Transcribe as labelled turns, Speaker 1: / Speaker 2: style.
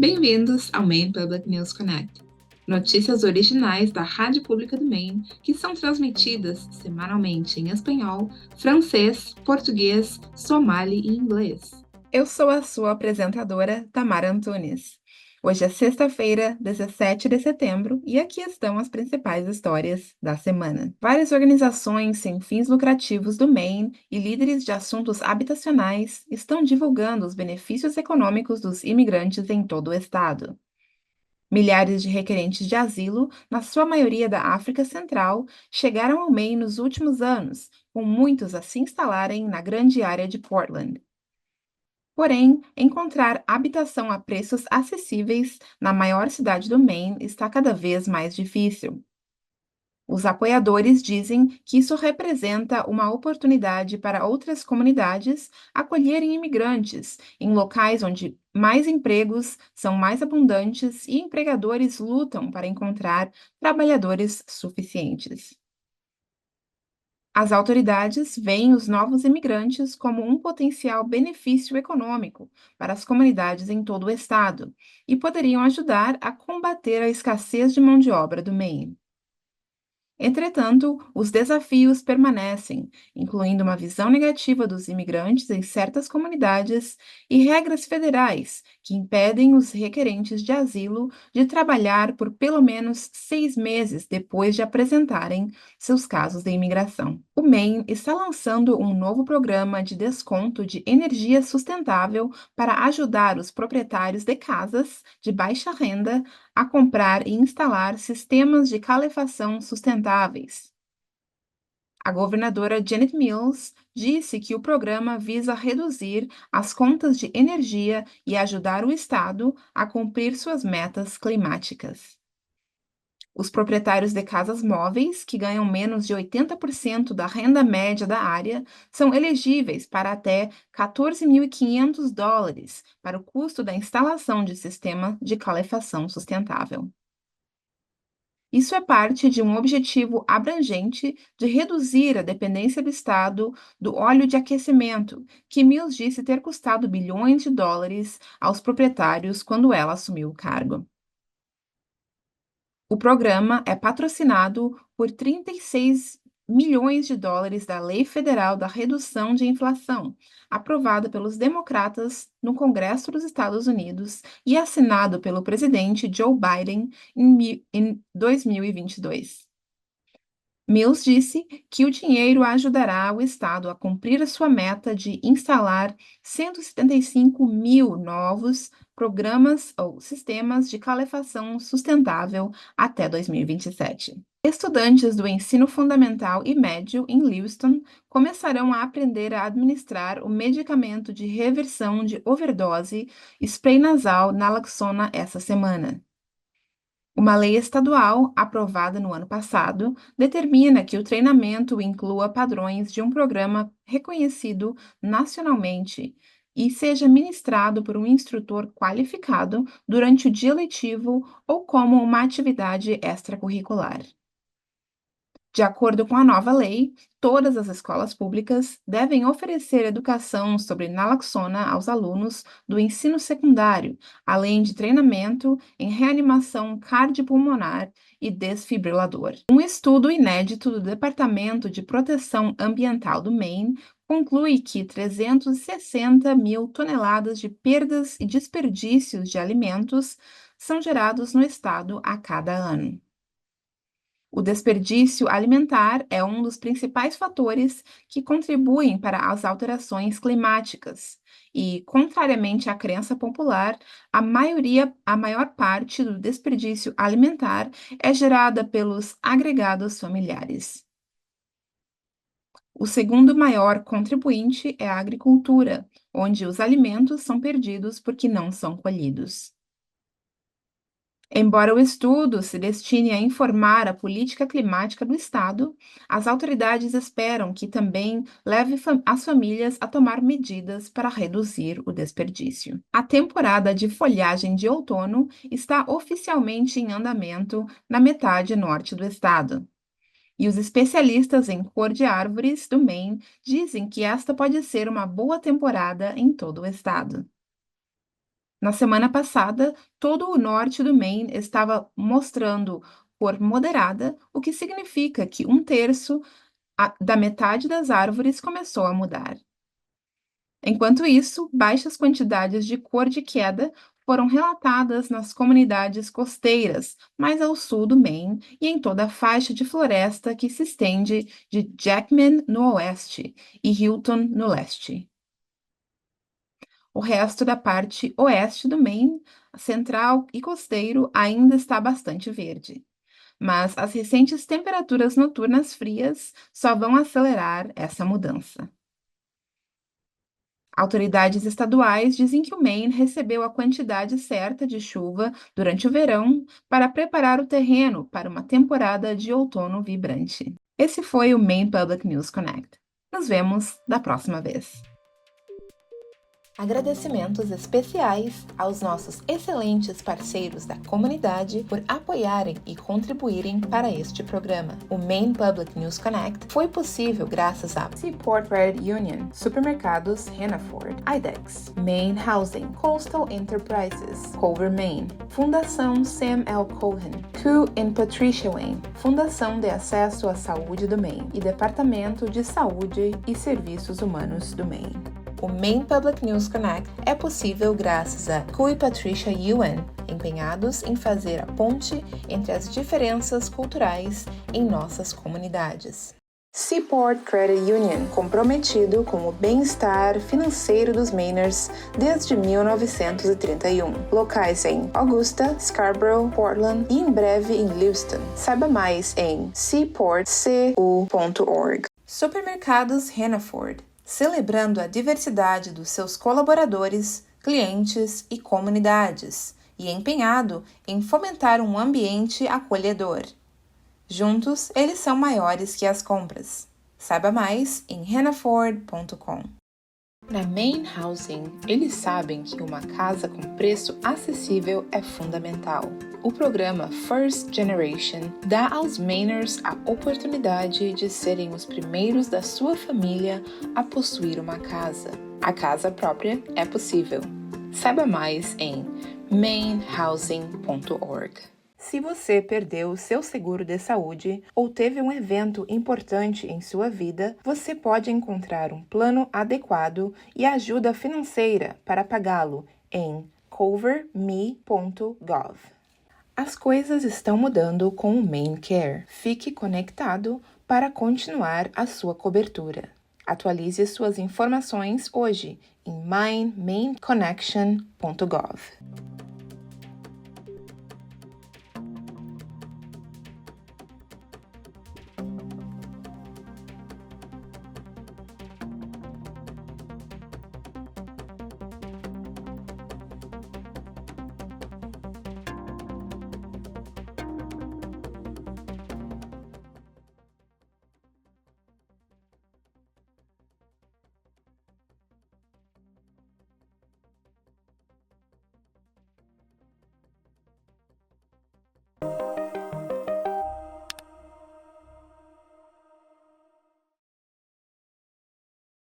Speaker 1: Bem-vindos ao Maine Public News Connect, notícias originais da Rádio Pública do Maine que são transmitidas semanalmente em espanhol, francês, português, somali e inglês.
Speaker 2: Eu sou a sua apresentadora, Tamara Antunes. Hoje é sexta-feira, 17 de setembro, e aqui estão as principais histórias da semana. Várias organizações sem fins lucrativos do Maine e líderes de assuntos habitacionais estão divulgando os benefícios econômicos dos imigrantes em todo o estado. Milhares de requerentes de asilo, na sua maioria da África Central, chegaram ao Maine nos últimos anos, com muitos a se instalarem na grande área de Portland. Porém, encontrar habitação a preços acessíveis na maior cidade do Maine está cada vez mais difícil. Os apoiadores dizem que isso representa uma oportunidade para outras comunidades acolherem imigrantes em locais onde mais empregos são mais abundantes e empregadores lutam para encontrar trabalhadores suficientes. As autoridades veem os novos imigrantes como um potencial benefício econômico para as comunidades em todo o estado e poderiam ajudar a combater a escassez de mão de obra do Maine. Entretanto, os desafios permanecem, incluindo uma visão negativa dos imigrantes em certas comunidades e regras federais que impedem os requerentes de asilo de trabalhar por pelo menos 6 meses depois de apresentarem seus casos de imigração. O Maine está lançando um novo programa de desconto de energia sustentável para ajudar os proprietários de casas de baixa renda a comprar e instalar sistemas de calefação sustentáveis. A governadora Janet Mills disse que o programa visa reduzir as contas de energia e ajudar o estado a cumprir suas metas climáticas. Os proprietários de casas móveis, que ganham menos de 80% da renda média da área, são elegíveis para até $14.500 para o custo da instalação de sistema de calefação sustentável. Isso é parte de um objetivo abrangente de reduzir a dependência do Estado do óleo de aquecimento, que Mills disse ter custado bilhões de dólares aos proprietários quando ela assumiu o cargo. O programa é patrocinado por 36 milhões de dólares da Lei Federal da Redução de Inflação, aprovada pelos democratas no Congresso dos Estados Unidos e assinado pelo presidente Joe Biden em 2022. Mills disse que o dinheiro ajudará o Estado a cumprir a sua meta de instalar 175 mil novos programas ou sistemas de calefação sustentável até 2027. Estudantes do ensino fundamental e médio em Lewiston começarão a aprender a administrar o medicamento de reversão de overdose spray nasal naloxona essa semana. Uma lei estadual, aprovada no ano passado, determina que o treinamento inclua padrões de um programa reconhecido nacionalmente e seja ministrado por um instrutor qualificado durante o dia letivo ou como uma atividade extracurricular. De acordo com a nova lei, todas as escolas públicas devem oferecer educação sobre naloxona aos alunos do ensino secundário, além de treinamento em reanimação cardiopulmonar e desfibrilador. Um estudo inédito do Departamento de Proteção Ambiental do Maine conclui que 360 mil toneladas de perdas e desperdícios de alimentos são gerados no estado a cada ano. O desperdício alimentar é um dos principais fatores que contribuem para as alterações climáticas e, contrariamente à crença popular, a maior parte do desperdício alimentar é gerada pelos agregados familiares. O segundo maior contribuinte é a agricultura, onde os alimentos são perdidos porque não são colhidos. Embora o estudo se destine a informar a política climática do Estado, as autoridades esperam que também leve as famílias a tomar medidas para reduzir o desperdício. A temporada de folhagem de outono está oficialmente em andamento na metade norte do estado. E os especialistas em cor de árvores do Maine dizem que esta pode ser uma boa temporada em todo o estado. Na semana passada, todo o norte do Maine estava mostrando cor moderada, o que significa que 1/3 da metade das árvores começou a mudar. Enquanto isso, baixas quantidades de cor de queda foram relatadas nas comunidades costeiras, mais ao sul do Maine e em toda a faixa de floresta que se estende de Jackman no oeste e Hilton no leste. O resto da parte oeste do Maine, central e costeiro, ainda está bastante verde. Mas as recentes temperaturas noturnas frias só vão acelerar essa mudança. Autoridades estaduais dizem que o Maine recebeu a quantidade certa de chuva durante o verão para preparar o terreno para uma temporada de outono vibrante. Esse foi o Maine Public News Connect. Nos vemos da próxima vez. Agradecimentos especiais aos nossos excelentes parceiros da comunidade por apoiarem e contribuírem para este programa. O Maine Public News Connect foi possível graças a Seaport Credit Union, Supermercados Hannaford, IDEX, Maine Housing, Coastal Enterprises, Culver Maine, Fundação Sam L. Cohen, Q and Patricia Wayne, Fundação de Acesso à Saúde do Maine e Departamento de Saúde e Serviços Humanos do Maine. O Maine Public News Connect é possível graças a Q e Patricia Yuen, empenhados em fazer a ponte entre as diferenças culturais em nossas comunidades. Seaport Credit Union, comprometido com o bem-estar financeiro dos Mainers desde 1931. Locais em Augusta, Scarborough, Portland e em breve em Lewiston. Saiba mais em seaportcu.org. Supermercados Hannaford, celebrando a diversidade dos seus colaboradores, clientes e comunidades, e empenhado em fomentar um ambiente acolhedor. Juntos, eles são maiores que as compras. Saiba mais em hannaford.com. Na Maine Housing, eles sabem que uma casa com preço acessível é fundamental. O programa First Generation dá aos Mainers a oportunidade de serem os primeiros da sua família a possuir uma casa. A casa própria é possível. Saiba mais em mainehousing.org. Se você perdeu seu seguro de saúde ou teve um evento importante em sua vida, você pode encontrar um plano adequado e ajuda financeira para pagá-lo em coverme.gov. As coisas estão mudando com o MaineCare. Fique conectado para continuar a sua cobertura. Atualize suas informações hoje em maineconnection.gov.